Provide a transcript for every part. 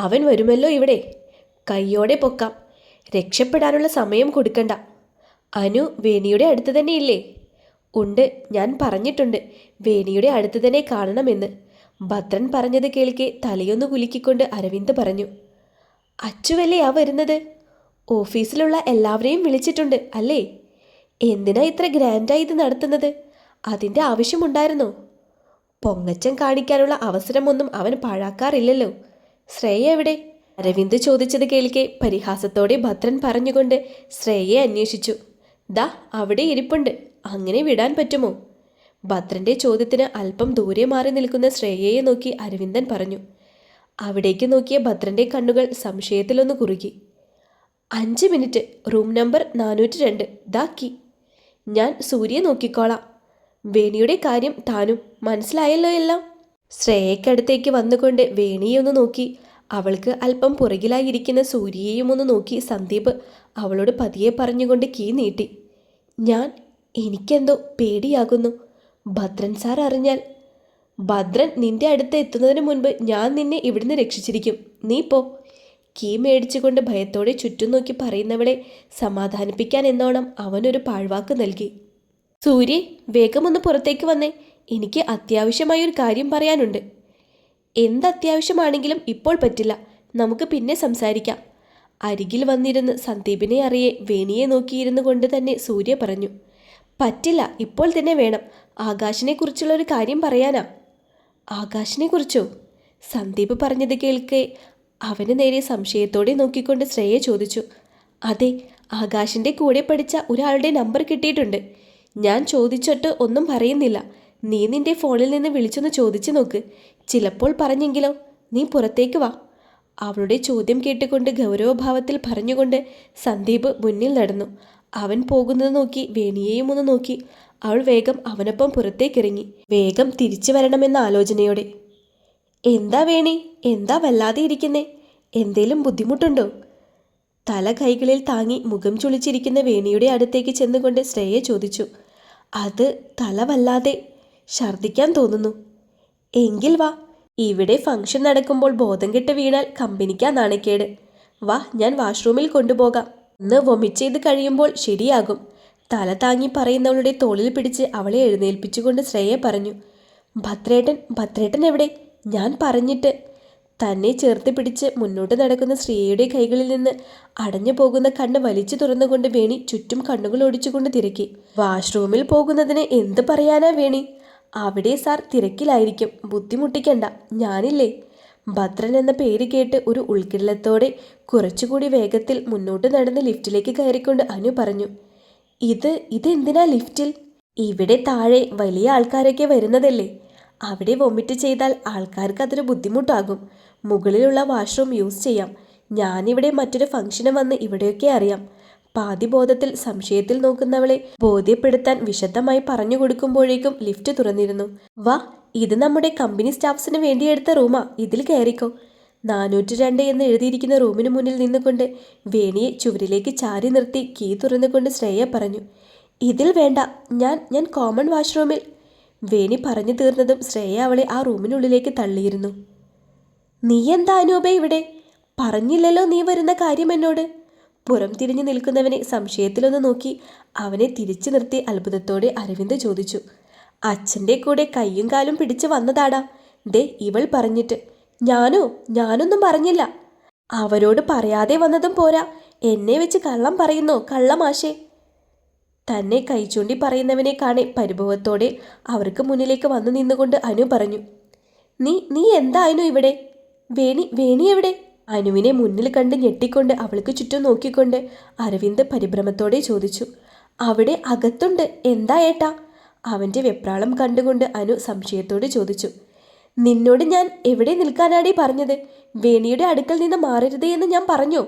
അവൻ വരുമല്ലോ ഇവിടെ. കയ്യോടെ പൊക്കാം. രക്ഷപ്പെടാനുള്ള സമയം കൊടുക്കണ്ട. അനു വേണിയുടെ അടുത്ത് തന്നെ ഇല്ലേ? ഉണ്ട്, ഞാൻ പറഞ്ഞിട്ടുണ്ട് വേണിയുടെ അടുത്ത് തന്നെ കാണണമെന്ന്. ഭദ്രൻ പറഞ്ഞത് കേൾക്കെ തലയൊന്ന് കുലുക്കിക്കൊണ്ട് അരവിന്ദ് പറഞ്ഞു. അച്ചുവല്ലേ ആ വരുന്നത്? ഓഫീസിലുള്ള എല്ലാവരെയും വിളിച്ചിട്ടുണ്ട് അല്ലേ? എന്തിനാ ഇത്ര ഗ്രാൻഡായി ഇത് നടത്തുന്നത്? അതിൻ്റെ ആവശ്യമുണ്ടായിരുന്നോ? പൊങ്ങച്ചം കാണിക്കാനുള്ള അവസരമൊന്നും അവൻ പാഴാക്കാറില്ലല്ലോ. ശ്രേയ എവിടെ? അരവിന്ദ് ചോദിച്ചത് കേൾക്കെ പരിഹാസത്തോടെ ഭദ്രൻ പറഞ്ഞുകൊണ്ട് ശ്രേയയെ അന്വേഷിച്ചു. ദാ അവിടെ ഇരിപ്പുണ്ട്. അങ്ങനെ വിടാൻ പറ്റുമോ? ഭദ്രന്റെ ചോദ്യത്തിന് അല്പം ദൂരെ മാറി നിൽക്കുന്ന ശ്രേയയെ നോക്കി അരവിന്ദൻ പറഞ്ഞു. അവിടേക്ക് നോക്കിയ ഭദ്രന്റെ കണ്ണുകൾ സംശയത്തിലൊന്ന് കുറുകി. 5 മിനിറ്റ്, റൂം നമ്പർ 402, ദാക്കി. ഞാൻ സൂര്യയെ നോക്കിക്കോളാം. വേണിയുടെ കാര്യം താനും മനസ്സിലായല്ലോ എല്ലാം. ശ്രേയക്കടുത്തേക്ക് വന്നുകൊണ്ട് വേണിയെ ഒന്ന് നോക്കി. അവൾക്ക് അല്പം പുറകിലായിരിക്കുന്ന സൂര്യയെയും ഒന്ന് നോക്കി സന്ദീപ് അവളോട് പതിയെ പറഞ്ഞുകൊണ്ട് കീ നീട്ടി. എനിക്കെന്തോ പേടിയാകുന്നു. ഭദ്രൻ സാർ അറിഞ്ഞാൽ. ഭദ്രൻ നിന്റെ അടുത്ത് എത്തുന്നതിന് മുൻപ് ഞാൻ നിന്നെ ഇവിടുന്ന് രക്ഷിച്ചിരിക്കും. നീ പോ. കീ മേടിച്ചുകൊണ്ട് ഭയത്തോടെ ചുറ്റും നോക്കി പറയുന്നവളെ സമാധാനിപ്പിക്കാൻ എന്നോണം അവനൊരു പാഴ്വാക്ക് നൽകി. സൂര്യ, വേഗമൊന്ന് പുറത്തേക്ക് വന്നേ. എനിക്ക് അത്യാവശ്യമായൊരു കാര്യം പറയാനുണ്ട്. എന്തത്യാവശ്യമാണെങ്കിലും ഇപ്പോൾ പറ്റില്ല. നമുക്ക് പിന്നെ സംസാരിക്കാം. അരികിൽ വന്നിരുന്ന് സന്ദീപിനെ അറിയെ വേണിയെ നോക്കിയിരുന്നു കൊണ്ട് തന്നെ സൂര്യ പറഞ്ഞു. പറ്റില്ല, ഇപ്പോൾ തന്നെ വേണം. ആകാശിനെ കുറിച്ചുള്ളൊരു കാര്യം പറയാനാ. ആകാശിനെ കുറിച്ചോ? സന്ദീപ് പറഞ്ഞത് കേൾക്കെ അവന് നേരെ സംശയത്തോടെ നോക്കിക്കൊണ്ട് ശ്രേയ ചോദിച്ചു. അതെ, ആകാശിൻ്റെ കൂടെ പഠിച്ച ഒരാളുടെ നമ്പർ കിട്ടിയിട്ടുണ്ട്. ഞാൻ ചോദിച്ചിട്ട് ഒന്നും പറയുന്നില്ല. നീ നിന്റെ ഫോണിൽ നിന്ന് വിളിച്ചൊന്ന് ചോദിച്ചു നോക്ക്. ചിലപ്പോൾ പറഞ്ഞെങ്കിലോ. നീ പുറത്തേക്ക് വാ. അവളുടെ ചോദ്യം കേട്ടുകൊണ്ട് ഗൗരവഭാവത്തിൽ പറഞ്ഞുകൊണ്ട് സന്ദീപ് മുന്നിൽ നടന്നു. അവൻ പോകുന്നത് നോക്കി വേണിയെയും ഒന്ന് നോക്കി. അവൾ വേഗം അവനൊപ്പം പുറത്തേക്കിറങ്ങി. വേഗം തിരിച്ചു വരണമെന്ന ആലോചനയോടെ. എന്താ വേണി, എന്താ വല്ലാതെ ഇരിക്കുന്നേ? എന്തേലും ബുദ്ധിമുട്ടുണ്ടോ? തല കൈകളിൽ താങ്ങി മുഖം ചുളിച്ചിരിക്കുന്ന വേണിയുടെ അടുത്തേക്ക് ചെന്നുകൊണ്ട് ശ്രേയ ചോദിച്ചു. അത് തല വല്ലാതെ ഛർദിക്കാൻ തോന്നുന്നു. എങ്കിൽ വാ. ഇവിടെ ഫംഗ്ഷൻ നടക്കുമ്പോൾ ബോധം കെട്ട് വീണാൽ കമ്പനിക്കാ നാണക്കേട്. വാ, ഞാൻ വാഷ്റൂമിൽ കൊണ്ടുപോകാം. ഒന്ന് വൊമിറ്റ് ചെയ്ത് കഴിയുമ്പോൾ ശരിയാകും. തല താങ്ങി പറയുന്നവളുടെ തോളിൽ പിടിച്ച് അവളെ എഴുന്നേൽപ്പിച്ചുകൊണ്ട് ശ്രേയ പറഞ്ഞു. ഭദ്രേട്ടൻ എവിടെ? ഞാൻ പറഞ്ഞിട്ട്. തന്നെ ചേർത്ത് പിടിച്ച് മുന്നോട്ട് നടക്കുന്ന ശ്രീയയുടെ കൈകളിൽ നിന്ന് അടഞ്ഞു പോകുന്ന കണ്ണ് വലിച്ചു തുറന്നുകൊണ്ട് വേണി ചുറ്റും കണ്ണുകൾ ഓടിച്ചുകൊണ്ട് തിരക്കി. വാഷ്റൂമിൽ പോകുന്നതിന് എന്ത് പറയാനാ വേണി? അവിടെ സാർ തിരക്കിലായിരിക്കും, ബുദ്ധിമുട്ടിക്കണ്ട, ഞാനില്ലേ. ഭദ്രൻ എന്ന പേര് കേട്ട് ഒരു ഉൾക്കിടലത്തോടെ കുറച്ചുകൂടി വേഗത്തിൽ മുന്നോട്ട് നടന്ന് ലിഫ്റ്റിലേക്ക് കയറിക്കൊണ്ട് അനു പറഞ്ഞു. ഇതെന്തിനാ ലിഫ്റ്റിൽ? ഇവിടെ താഴെ വലിയ ആൾക്കാരൊക്കെ വരുന്നതല്ലേ. അവിടെ വൊമിറ്റ് ചെയ്താൽ ആൾക്കാർക്ക് അതൊരു ബുദ്ധിമുട്ടാകും. മുകളിലുള്ള വാഷ്റൂം യൂസ് ചെയ്യാം. ഞാനിവിടെ മറ്റൊരു ഫംഗ്ഷന് വന്ന് ഇവിടെയൊക്കെ അറിയാം. പാതിബോധത്തിൽ സംശയത്തിൽ നോക്കുന്നവളെ ബോധ്യപ്പെടുത്താൻ വിശദമായി പറഞ്ഞു കൊടുക്കുമ്പോഴേക്കും ലിഫ്റ്റ് തുറന്നിരുന്നു. വാ, ഇത് നമ്മുടെ കമ്പനി സ്റ്റാഫ്സിന് വേണ്ടി എടുത്ത റൂമാ. ഇതിൽ കയറിക്കോ. 402 എന്ന് എഴുതിയിരിക്കുന്ന റൂമിന് മുന്നിൽ നിന്നുകൊണ്ട് വേണിയെ ചുവരിലേക്ക് ചാരി നിർത്തി കീ തുറന്നുകൊണ്ട് ശ്രേയ പറഞ്ഞു. ഇതിൽ വേണ്ട, ഞാൻ കോമൺ വാഷ്റൂമിൽ. വേണി പറഞ്ഞു തീർന്നതും ശ്രേയ അവളെ ആ റൂമിനുള്ളിലേക്ക് തള്ളിയിരുന്നു. നീ എന്താ അനൂപേ ഇവിടെ? പറഞ്ഞില്ലല്ലോ നീ വരുന്ന കാര്യം എന്നോട്. പുറം തിരിഞ്ഞു നിൽക്കുന്നവനെ സംശയത്തിലൊന്ന് നോക്കി അവനെ തിരിച്ചു നിർത്തി അത്ഭുതത്തോടെ അരവിന്ദ് ചോദിച്ചു. അച്ഛൻ്റെ കൂടെ കയ്യും കാലും പിടിച്ച് വന്നതാടാ. ദേ ഇവൾ പറഞ്ഞിട്ട്. ഞാനൊന്നും പറഞ്ഞില്ല. അവരോട് പറയാതെ വന്നതും പോരാ, എന്നെ വെച്ച് കള്ളം പറയുന്നോ കള്ളമാശേ? തന്നെ കൈചൂണ്ടി പറയുന്നവനെ കാണെ പരിഭവത്തോടെ അവർക്ക് മുന്നിലേക്ക് വന്നു നിന്നുകൊണ്ട് അനു പറഞ്ഞു. നീ എന്തായിരുന്നു ഇവിടെ? വേണി എവിടെ? അനുവിനെ മുന്നിൽ കണ്ട് ഞെട്ടിക്കൊണ്ട് അവൾക്ക് ചുറ്റും നോക്കിക്കൊണ്ട് അരവിന്ദ് പരിഭ്രമത്തോടെ ചോദിച്ചു. അവിടെ അകത്തുണ്ട്. എന്താ ഏട്ടാ? അവൻ്റെ വെപ്രാളം കണ്ടുകൊണ്ട് അനു സംശയത്തോടെ ചോദിച്ചു. നിന്നോട് ഞാൻ എവിടെ നിൽക്കാനാടി പറഞ്ഞത്? വേണിയുടെ അടുക്കൽ നിന്ന് മാറരുതേ എന്ന് ഞാൻ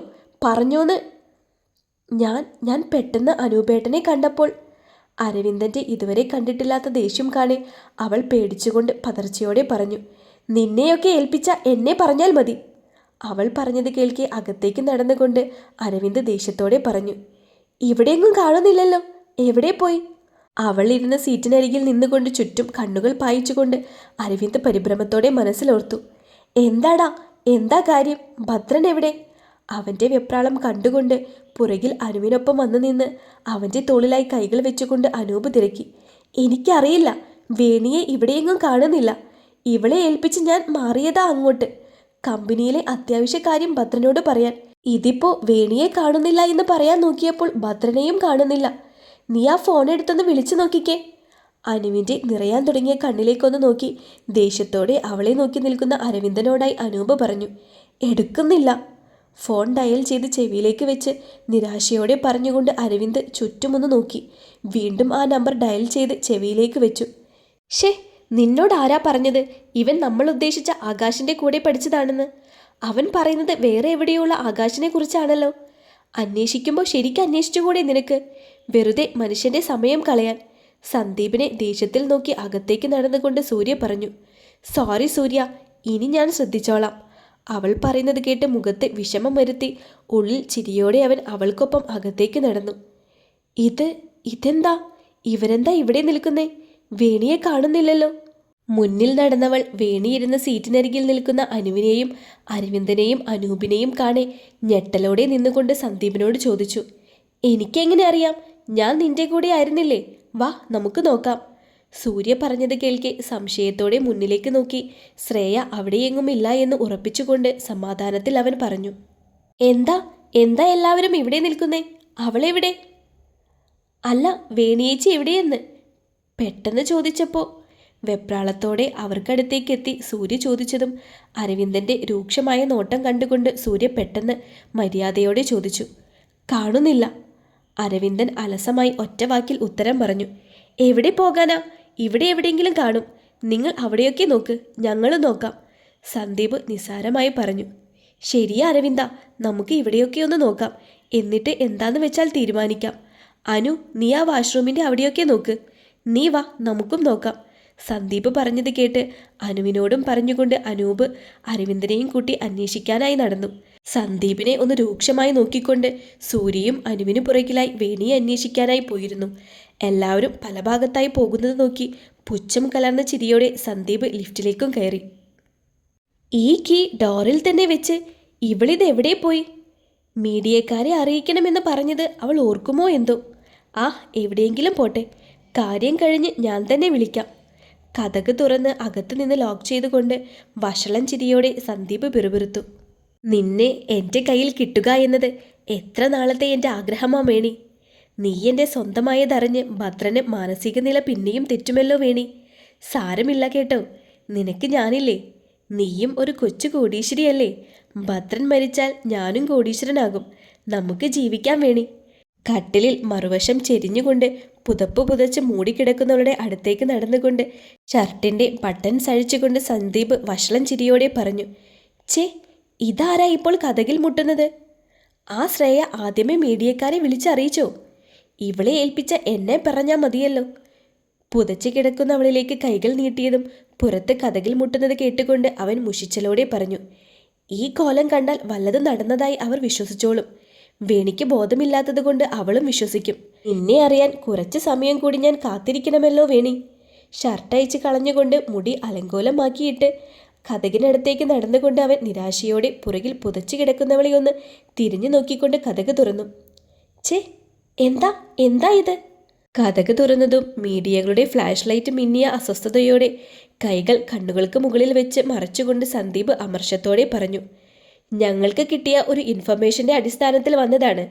പറഞ്ഞോന്ന്? ഞാൻ പെട്ടെന്ന് അനൂപേട്ടനെ കണ്ടപ്പോൾ. അരവിന്ദൻ്റെ ഇതുവരെ കണ്ടിട്ടില്ലാത്ത ദേഷ്യം കാണെ അവൾ പേടിച്ചുകൊണ്ട് പതർച്ചയോടെ പറഞ്ഞു. നിന്നെയൊക്കെ ഏൽപ്പിച്ച എന്നെ പറഞ്ഞാൽ മതി. അവൾ പറഞ്ഞത് കേൾക്കെ അകത്തേക്ക് നടന്നുകൊണ്ട് അരവിന്ദ് ദേഷ്യത്തോടെ പറഞ്ഞു. ഇവിടെയെങ്ങും കാണുന്നില്ലല്ലോ, എവിടെ പോയി? അവൾ ഇരുന്ന സീറ്റിനരികിൽ നിന്നുകൊണ്ട് ചുറ്റും കണ്ണുകൾ പായിച്ചുകൊണ്ട് അരവിന്ദ് പരിഭ്രമത്തോടെ മനസ്സിലോർത്തു. എന്താടാ, എന്താ കാര്യം? ഭദ്രൻ എവിടെ? അവൻ്റെ വെപ്രാളം കണ്ടുകൊണ്ട് പുറകിൽ അനുവിനൊപ്പം വന്നു നിന്ന് അവൻ്റെ തോളിലായി കൈകൾ വെച്ചുകൊണ്ട് അനൂപ് തിരക്കി. എനിക്കറിയില്ല, വേണിയെ ഇവിടെയെങ്ങും കാണുന്നില്ല. ഇവളെ ഏൽപ്പിച്ച് ഞാൻ മാറിയതാ അങ്ങോട്ട്, കമ്പനിയിലെ അത്യാവശ്യ കാര്യം ഭദ്രനോട് പറയാൻ. ഇതിപ്പോ വേണിയെ കാണുന്നില്ല എന്ന് പറയാൻ നോക്കിയപ്പോൾ ഭദ്രനെയും കാണുന്നില്ല. നീ ആ ഫോൺ എടുത്തൊന്ന് വിളിച്ചു നോക്കിക്കേ. അനുവിൻ്റെ നിറയാൻ തുടങ്ങിയ കണ്ണിലേക്കൊന്ന് നോക്കി ദേഷ്യത്തോടെ അവളെ നോക്കി നിൽക്കുന്ന അരവിന്ദനോടായി അനൂപ് പറഞ്ഞു. എടുക്കുന്നില്ല. ഫോൺ ഡയൽ ചെയ്ത് ചെവിയിലേക്ക് വെച്ച് നിരാശയോടെ പറഞ്ഞുകൊണ്ട് അരവിന്ദ് ചുറ്റുമൊന്ന് നോക്കി വീണ്ടും ആ നമ്പർ ഡയൽ ചെയ്ത് ചെവിയിലേക്ക് വെച്ചു. ഷേ, നിന്നോട് ആരാ പറഞ്ഞത് ഇവൻ നമ്മൾ ഉദ്ദേശിച്ച ആകാശിൻ്റെ കൂടെ പഠിച്ചതാണെന്ന്? അവൻ പറയുന്നത് വേറെ എവിടെയുള്ള ആകാശിനെ കുറിച്ചാണല്ലോ. അന്വേഷിക്കുമ്പോൾ ശരിക്കും അന്വേഷിച്ചുകൂടെ നിനക്ക്? വെറുതെ മനുഷ്യൻ്റെ സമയം കളയാൻ. സന്ദീപിനെ ദേഷ്യത്തിൽ നോക്കി അകത്തേക്ക് നടന്നുകൊണ്ട് സൂര്യ പറഞ്ഞു. സോറി സൂര്യ, ഇനി ഞാൻ ശ്രദ്ധിച്ചോളാം. അവൾ പറയുന്നത് കേട്ട് മുഖത്ത് വിഷമം വരുത്തി ഉള്ളിൽ ചിരിയോടെ അവൻ അവൾക്കൊപ്പം അകത്തേക്ക് നടന്നു. ഇതെന്താ? ഇവരെന്താ ഇവിടെ നിൽക്കുന്നേ? വേണിയെ കാണുന്നില്ലല്ലോ. മുന്നിൽ നടന്നവൾ വേണിയിരുന്ന സീറ്റിനരികിൽ നിൽക്കുന്ന അനുവിനെയും അരവിന്ദനെയും അനൂപിനെയും കാണെ ഞെട്ടലോടെ നിന്നുകൊണ്ട് സന്ദീപിനോട് ചോദിച്ചു. എനിക്കെങ്ങനെ അറിയാം? ഞാൻ നിന്റെ കൂടെ ആയിരുന്നില്ലേ? വാ, നമുക്ക് നോക്കാം. സൂര്യ പറഞ്ഞത് കേൾക്കെ സംശയത്തോടെ മുന്നിലേക്ക് നോക്കി ശ്രേയ അവിടെയെങ്ങുമില്ല എന്ന് ഉറപ്പിച്ചുകൊണ്ട് സമാധാനത്തിൽ അവൻ പറഞ്ഞു. എന്താ എന്താ എല്ലാവരും ഇവിടെ നിൽക്കുന്നേ? അവളെവിടെ? അല്ല, വേണിയേച്ചി എവിടെയെന്ന് പെട്ടെന്ന് ചോദിച്ചപ്പോൾ വെപ്രാളത്തോടെ അവർക്കടുത്തേക്കെത്തി സൂര്യ ചോദിച്ചതും അരവിന്ദൻ്റെ രൂക്ഷമായ നോട്ടം കണ്ടുകൊണ്ട് സൂര്യ പെട്ടെന്ന് മര്യാദയോടെ ചോദിച്ചു. കാണുന്നില്ല. അരവിന്ദൻ അലസമായി ഒറ്റവാക്കിൽ ഉത്തരം പറഞ്ഞു. എവിടെ പോകാനാ? ഇവിടെ എവിടെയെങ്കിലും കാണും. നിങ്ങൾ അവിടെയൊക്കെ നോക്ക്, ഞങ്ങളും നോക്കാം. സന്ദീപ് നിസ്സാരമായി പറഞ്ഞു. ശരിയാ അരവിന്ദ, നമുക്ക് ഇവിടെയൊക്കെ ഒന്ന് നോക്കാം. എന്നിട്ട് എന്താന്ന് വെച്ചാൽ തീരുമാനിക്കാം. അനു, നീ ആ വാഷ്റൂമിൻ്റെ അവിടെയൊക്കെ നോക്ക്. നീ വാ, നമുക്കും നോക്കാം. സന്ദീപ് പറഞ്ഞത് കേട്ട് അനുവിനോടും പറഞ്ഞുകൊണ്ട് അനൂപ് അരവിന്ദനെയും കൂട്ടി അന്വേഷിക്കാനായി നടന്നു. സന്ദീപിനെ ഒന്ന് രൂക്ഷമായി നോക്കിക്കൊണ്ട് സൂര്യയും അനുവിന് പുറകിലായി വേണിയെ അന്വേഷിക്കാനായി പോയിരുന്നു. എല്ലാവരും പല ഭാഗത്തായി പോകുന്നത് നോക്കി പുച്ഛം കലർന്ന ചിരിയോടെ സന്ദീപ് ലിഫ്റ്റിലേക്കും കയറി. ഈ കീ ഡോറിൽ തന്നെ വെച്ച് ഇവളിത് എവിടെ പോയി? മീഡിയക്കാരെ അറിയിക്കണമെന്ന് പറഞ്ഞത് അവൾ ഓർക്കുമോ എന്തോ. എവിടെയെങ്കിലും പോട്ടെ, കാര്യം കഴിഞ്ഞ് ഞാൻ തന്നെ വിളിക്കാം. കതക് തുറന്ന് അകത്ത് നിന്ന് ലോക്ക് ചെയ്തുകൊണ്ട് വഷളൻ ചിരിയോടെ സന്ദീപ് പിറുപിറുത്തു. നിന്നെ എൻ്റെ കയ്യിൽ കിട്ടുക എന്നത് എത്ര നാളത്തെ എൻ്റെ ആഗ്രഹമാ വേണി. നീ എൻ്റെ സ്വന്തമായതറിഞ്ഞ് ഭദ്രന് മാനസിക നില പിന്നെയും തെറ്റുമല്ലോ വേണി. സാരമില്ല കേട്ടോ, നിനക്ക് ഞാനില്ലേ. നീയും ഒരു കൊച്ചു കോടീശ്വരിയല്ലേ. ഭദ്രൻ മരിച്ചാൽ ഞാനും കോടീശ്വരനാകും. നമുക്ക് ജീവിക്കാൻ വേണി. കട്ടിലിൽ മറുവശം ചെരിഞ്ഞുകൊണ്ട് പുതപ്പ് പുതച്ച് മൂടിക്കിടക്കുന്നവളുടെ അടുത്തേക്ക് നടന്നുകൊണ്ട് ഷർട്ടിൻ്റെ ബട്ടൺസ് അഴിച്ചുകൊണ്ട് സന്ദീപ് വഷളം ചിരിയോടെ പറഞ്ഞു. ചേ, ഇതാരാ ഇപ്പോൾ കതകിൽ മുട്ടുന്നത്? ആ ശ്രേയ ആദ്യമേ മീഡിയക്കാരെ വിളിച്ചറിയിച്ചോ? ഇവളെ ഏൽപ്പിച്ച എന്നെ പറഞ്ഞാൽ മതിയല്ലോ. പുതച്ച് കിടക്കുന്നവളിലേക്ക് കൈകൾ നീട്ടിയതും പുറത്ത് കതകിൽ മുട്ടുന്നത് കേട്ടുകൊണ്ട് അവൻ മുഷിച്ചലോടെ പറഞ്ഞു. ഈ കോലം കണ്ടാൽ വല്ലതും നടന്നതായി അവർ വിശ്വസിച്ചോളും. വേണിക്ക് ബോധമില്ലാത്തത് കൊണ്ട് അവളും വിശ്വസിക്കും. നിന്നെ അറിയാൻ കുറച്ച് സമയം കൂടി ഞാൻ കാത്തിരിക്കണമല്ലോ വേണി. ഷർട്ടയച്ച് കളഞ്ഞുകൊണ്ട് മുടി അലങ്കോലമാക്കിയിട്ട് കതകിനടുത്തേക്ക് നടന്നുകൊണ്ട് അവൻ നിരാശയോടെ പുറകിൽ പുതച്ചു കിടക്കുന്നവളെ ഒന്ന് തിരിഞ്ഞു നോക്കിക്കൊണ്ട് കതക് തുറന്നു. ചേ, എന്താ എന്താ ഇത്? കതക് തുറന്നതും മീഡിയകളുടെ ഫ്ലാഷ് ലൈറ്റ് മിന്നിയ അസ്വസ്ഥതയോടെ കൈകൾ കണ്ണുകൾക്ക് മുകളിൽ വെച്ച് മറച്ചുകൊണ്ട് സന്ദീപ് അമർഷത്തോടെ പറഞ്ഞു. ഞങ്ങൾക്ക് കിട്ടിയ ഒരു ഇൻഫർമേഷൻ്റെ അടിസ്ഥാനത്തിൽ വന്നതാണ്.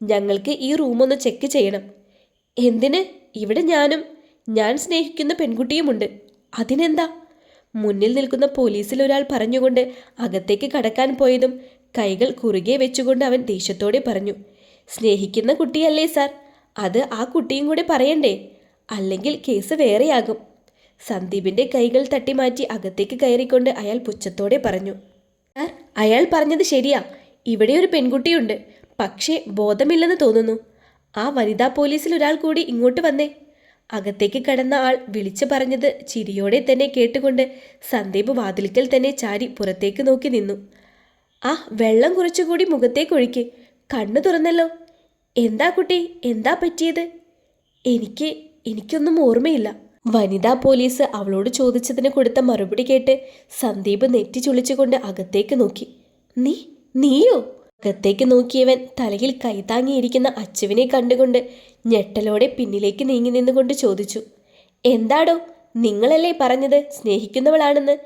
ഞങ്ങൾക്ക് ഈ റൂമൊന്ന് ചെക്ക് ചെയ്യണം. എന്തിന്? ഇവിടെ ഞാൻ സ്നേഹിക്കുന്ന പെൺകുട്ടിയുമുണ്ട്. അതിനെന്താ? മുന്നിൽ നിൽക്കുന്ന പോലീസിൽ ഒരാൾ പറഞ്ഞുകൊണ്ട് അകത്തേക്ക് കടക്കാൻ പോയതും കൈകൾ കുറുകെ വെച്ചുകൊണ്ട് അവൻ ദേഷ്യത്തോടെ പറഞ്ഞു. സ്നേഹിക്കുന്ന കുട്ടിയല്ലേ സാർ, അത് ആ കുട്ടിയും കൂടെ പറയണ്ടേ? അല്ലെങ്കിൽ കേസ് വേറെയാകും. സന്ദീപിൻ്റെ കൈകൾ തട്ടിമാറ്റി അകത്തേക്ക് കയറിക്കൊണ്ട് അയാൾ പുച്ഛത്തോടെ പറഞ്ഞു. സാർ, അയാൾ പറഞ്ഞത് ശരിയാ. ഇവിടെ ഒരു പെൺകുട്ടിയുണ്ട്, പക്ഷേ ബോധമില്ലെന്ന് തോന്നുന്നു. ആ വനിതാ പോലീസിൽ ഒരാൾ കൂടി ഇങ്ങോട്ട് വന്നേ. അകത്തേക്ക് കടന്ന ആൾ വിളിച്ചു പറഞ്ഞത് ചിരിയോടെ തന്നെ കേട്ടുകൊണ്ട് സന്ദീപ് വാതിൽക്കൽ തന്നെ ചാരി പുറത്തേക്ക് നോക്കി നിന്നു. വെള്ളം കുറച്ചുകൂടി മുഖത്തേക്കൊഴിക്ക്. കണ്ണു തുറന്നല്ലോ. എന്താ കുട്ടി, എന്താ പറ്റിയത്? എനിക്കൊന്നും ഓർമ്മയില്ല. വനിതാ പോലീസ് അവളോട് ചോദിച്ചതിന് കൊടുത്ത മറുപടി കേട്ട് സന്ദീപ് നെറ്റി ചുളിച്ചുകൊണ്ട് അകത്തേക്ക് നോക്കി. നീയോ? അകത്തേക്ക് നോക്കിയവൻ തലയിൽ കൈതാങ്ങിയിരിക്കുന്ന അച്ചുവിനെ കണ്ടുകൊണ്ട് ഞെട്ടലോടെ പിന്നിലേക്ക് നീങ്ങി നിന്നുകൊണ്ട് ചോദിച്ചു, എന്താടോ, നിങ്ങളല്ലേ പറഞ്ഞത് സ്നേഹിക്കുന്നവളാണെന്ന്?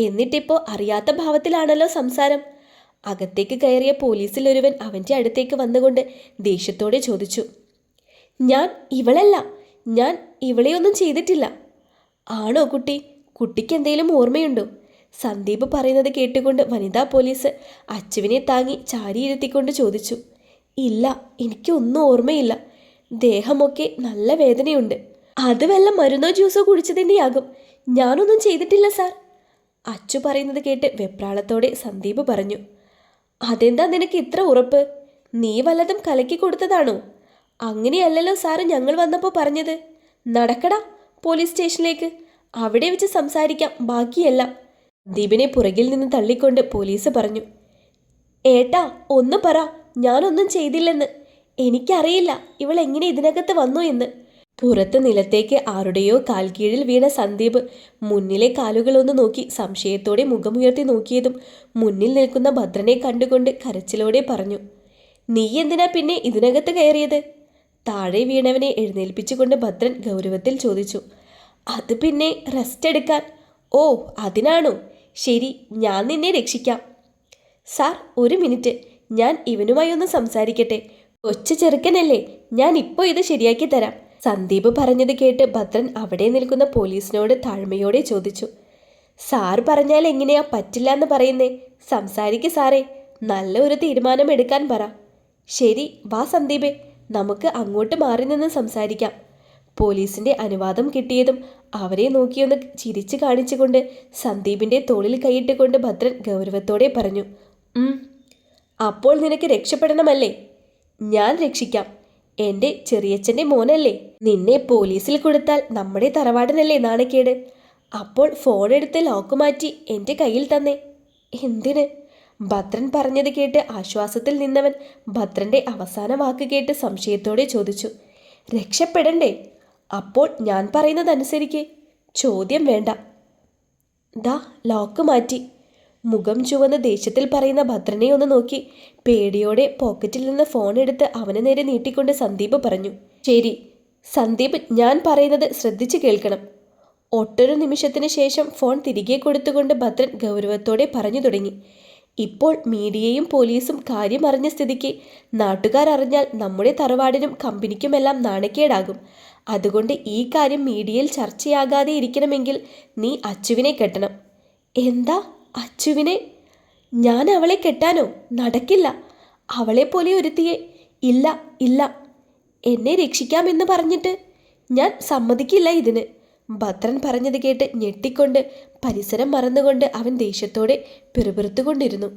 എന്നിട്ടിപ്പോൾ അറിയാത്ത ഭാവത്തിലാണല്ലോ സംസാരം. അകത്തേക്ക് കയറിയ പോലീസിൽ ഒരുവൻ അവൻ്റെ അടുത്തേക്ക് വന്നുകൊണ്ട് ദേഷ്യത്തോടെ ചോദിച്ചു, ഞാൻ ഇവളെയൊന്നും ചെയ്തിട്ടില്ല. ആണോ കുട്ടി? കുട്ടിക്ക് എന്തെങ്കിലും ഓർമ്മയുണ്ടോ? സന്ദീപ് പറയുന്നത് കേട്ടുകൊണ്ട് വനിതാ പോലീസ് അച്ചുവിനെ താങ്ങി ചാരിയിരുത്തിക്കൊണ്ട് ചോദിച്ചു. ഇല്ല, എനിക്കൊന്നും ഓർമ്മയില്ല. ദേഹമൊക്കെ നല്ല വേദനയുണ്ട്. അത് വല്ല മരുന്നോ ജ്യൂസോ കുടിച്ചതിൻ്റെയാകും. ഞാനൊന്നും ചെയ്തിട്ടില്ല സാർ. അച്ചു പറയുന്നത് കേട്ട് വെപ്രാളത്തോടെ സന്ദീപ് പറഞ്ഞു. അതെന്താ നിനക്ക് ഇത്ര ഉറപ്പ്? നീ വല്ലതും കലക്കി കൊടുത്തതാണോ? അങ്ങനെയല്ലല്ലോ സാറ് ഞങ്ങൾ വന്നപ്പോൾ പറഞ്ഞത്. നടക്കടാ പോലീസ് സ്റ്റേഷനിലേക്ക്, അവിടെ വെച്ച് സംസാരിക്കാം ബാക്കിയെല്ലാം. സന്ദീപിനെ പുറകിൽ നിന്ന് തള്ളിക്കൊണ്ട് പോലീസ് പറഞ്ഞു. ഏട്ടാ, ഒന്ന് പറ, ഞാനൊന്നും ചെയ്തില്ലെന്ന്. എനിക്കറിയില്ല ഇവൾ എങ്ങനെ ഇതിനകത്ത് വന്നു എന്ന്. പുറത്ത് നിലത്തേക്ക് ആരുടെയോ കാൽക്കീഴിൽ വീണ സന്ദീപ് മുന്നിലെ കാലുകളൊന്ന് നോക്കി സംശയത്തോടെ മുഖമുയർത്തി നോക്കിയതും മുന്നിൽ നിൽക്കുന്ന ഭദ്രനെ കണ്ടുകൊണ്ട് കരച്ചിലോടെ പറഞ്ഞു. നീ എന്തിനാ പിന്നെ ഇതിനകത്ത് കയറിയത്? താഴെ വീണവനെ എഴുന്നേൽപ്പിച്ചുകൊണ്ട് ഭദ്രൻ ഗൗരവത്തിൽ ചോദിച്ചു. അത് പിന്നെ റെസ്റ്റ് എടുക്കാൻ. ഓ, അതിനാണോ? ശരി, ഞാൻ നിന്നെ രക്ഷിക്കാം. സാർ, ഒരു മിനിറ്റ്, ഞാൻ ഇവനുമായി ഒന്ന് സംസാരിക്കട്ടെ. കൊച്ചു ചെറുക്കനല്ലേ, ഞാൻ ഇപ്പോൾ ഇത് ശരിയാക്കി തരാം. സന്ദീപ് പറഞ്ഞത് കേട്ട് ഭദ്രൻ അവിടെ നിൽക്കുന്ന പോലീസിനോട് താഴ്മയോടെ ചോദിച്ചു. സാർ പറഞ്ഞാൽ എങ്ങനെയാ പറ്റില്ല എന്ന് പറയുന്നേ? സംസാരിക്ക് സാറേ, നല്ല ഒരു തീരുമാനം എടുക്കാൻ പറ. ശരി, വാ സന്ദീപേ, നമുക്ക് അങ്ങോട്ട് മാറി നിന്ന് സംസാരിക്കാം. പോലീസിന്റെ അനുവാദം കിട്ടിയതും അവരെ നോക്കിയൊന്ന് ചിരിച്ചു കാണിച്ചുകൊണ്ട് സന്ദീപിന്റെ തോളിൽ കൈയിട്ടുകൊണ്ട് ഭദ്രൻ ഗൗരവത്തോടെ പറഞ്ഞു. അപ്പോൾ നിനക്ക് രക്ഷപ്പെടണമല്ലേ? ഞാൻ രക്ഷിക്കാം. എൻ്റെ ചെറിയച്ഛൻ്റെ മോനല്ലേ? നിന്നെ പോലീസിൽ കൊടുത്താൽ നമ്മുടെ തറവാടിനല്ലേ നാണക്കേട്? അപ്പോൾ ഫോൺ എടുത്ത് ലോക്ക് മാറ്റി എൻ്റെ കയ്യിൽ തന്നെ. എന്തിന്? ഭദ്രൻ പറഞ്ഞത് കേട്ട് ആശ്വാസത്തിൽ നിന്നവൻ ഭദ്രൻ്റെ അവസാന വാക്ക് കേട്ട് സംശയത്തോടെ ചോദിച്ചു. രക്ഷപ്പെടണ്ടേ? അപ്പോൾ ഞാൻ പറയുന്നതനുസരിക്ക്. ചോദ്യം വേണ്ട. ദാ ലോക്ക് മാറ്റി. മുഖം ചുവന്ന് ദേഷ്യത്തിൽ പറയുന്ന ഭദ്രനെ ഒന്ന് നോക്കി പേടിയോടെ പോക്കറ്റിൽ നിന്ന് ഫോൺ എടുത്ത് അവന് നേരെ നീട്ടിക്കൊണ്ട് സന്ദീപ് പറഞ്ഞു. ശരി സന്ദീപ്, ഞാൻ പറയുന്നത് ശ്രദ്ധിച്ചു കേൾക്കണം. ഒട്ടൊരു നിമിഷത്തിന് ശേഷം ഫോൺ തിരികെ കൊടുത്തുകൊണ്ട് ഭദ്രൻ ഗൗരവത്തോടെ പറഞ്ഞു തുടങ്ങി. ഇപ്പോൾ മീഡിയയും പോലീസും കാര്യം അറിഞ്ഞ സ്ഥിതിക്ക് നാട്ടുകാർ അറിഞ്ഞാൽ നമ്മുടെ തറവാടിനും കമ്പനിക്കുമെല്ലാം നാണക്കേടാകും. അതുകൊണ്ട് ഈ കാര്യം മീഡിയയിൽ ചർച്ചയാകാതെ ഇരിക്കണമെങ്കിൽ നീ അച്ചുവിനെ കെട്ടണം. എന്താ അച്ചുവിനെ? ഞാൻ അവളെ കെട്ടാനോ? നടക്കില്ല. അവളെപ്പോലെ ഒരുത്തിയെ. ഇല്ല ഇല്ല, എന്നെ രക്ഷിക്കാമെന്ന് പറഞ്ഞിട്ട് ഞാൻ സമ്മതിക്കില്ല ഇതിന്. ഭദ്രൻ പറഞ്ഞത് കേട്ട് ഞെട്ടിക്കൊണ്ട് പരിസരം മറന്നുകൊണ്ട് അവൻ ദേഷ്യത്തോടെ പിറുപിറുത്തുകൊണ്ടിരുന്നു.